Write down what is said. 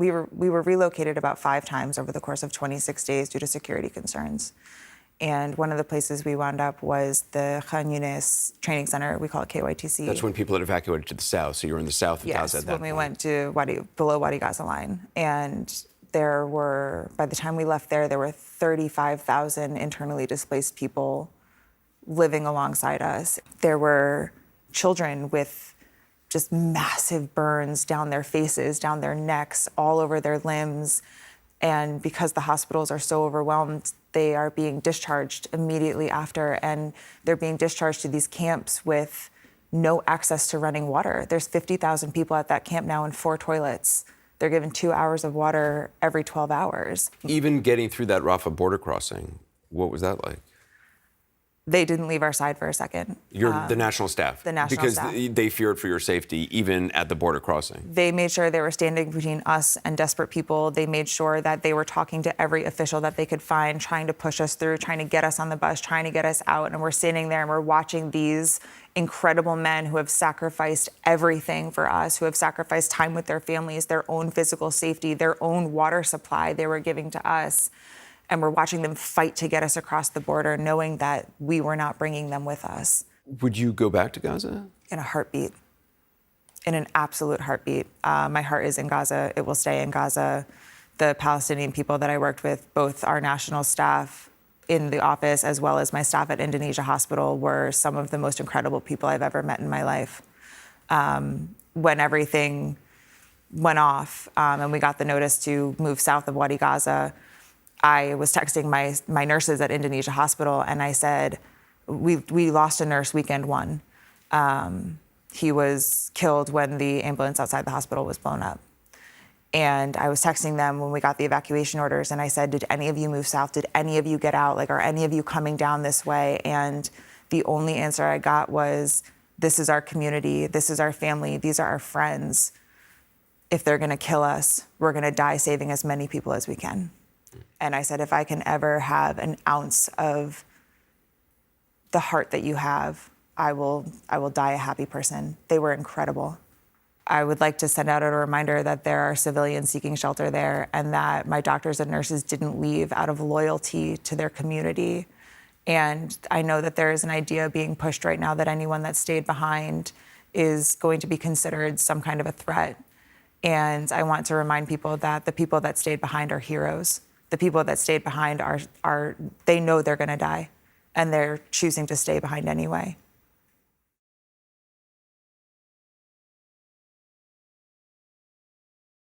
we were relocated about 5 times over the course of 26 days due to security concerns. And one of the places we wound up was the Khan Yunis training center. We call it KYTC. That's when people had evacuated to the south. So you were in the south of Gaza at that point. Yes, when we went to below Wadi Gaza line. And there were, by the time we left there were 35,000 internally displaced people living alongside us. There were children with just massive burns down their faces, down their necks, all over their limbs. And because the hospitals are so overwhelmed, they are being discharged immediately after, and they're being discharged to these camps with no access to running water. There's 50,000 people at that camp now and 4 toilets. They're given 2 hours of water every 12 hours. Even getting through that Rafah border crossing, what was that like? They didn't leave our side for a second. The national staff? The national because staff. Because they feared for your safety, even at the border crossing. They made sure they were standing between us and desperate people. They made sure that they were talking to every official that they could find, trying to push us through, trying to get us on the bus, trying to get us out. And we're standing there and we're watching these incredible men who have sacrificed everything for us, who have sacrificed time with their families, their own physical safety, their own water supply they were giving to us. And we're watching them fight to get us across the border, knowing that we were not bringing them with us. Would you go back to Gaza? In a heartbeat. In an absolute heartbeat. My heart is in Gaza. It will stay in Gaza. The Palestinian people that I worked with, both our national staff in the office as well as my staff at Indonesia Hospital, were some of the most incredible people I've ever met in my life. When everything went off and we got the notice to move south of Wadi Gaza, I was texting my nurses at Indonesia Hospital, and I said, we lost a nurse weekend 1. He was killed when the ambulance outside the hospital was blown up. And I was texting them when we got the evacuation orders, and I said, did any of you move south? Did any of you get out? Like, are any of you coming down this way? And the only answer I got was, this is our community, this is our family, these are our friends. If they're gonna kill us, we're gonna die saving as many people as we can. And I said, if I can ever have an ounce of the heart that you have, I will die a happy person. They were incredible. I would like to send out a reminder that there are civilians seeking shelter there, and that my doctors and nurses didn't leave out of loyalty to their community. And I know that there is an idea being pushed right now that anyone that stayed behind is going to be considered some kind of a threat. And I want to remind people that the people that stayed behind are heroes. The people that stayed behind they know they're going to die, and they're choosing to stay behind anyway.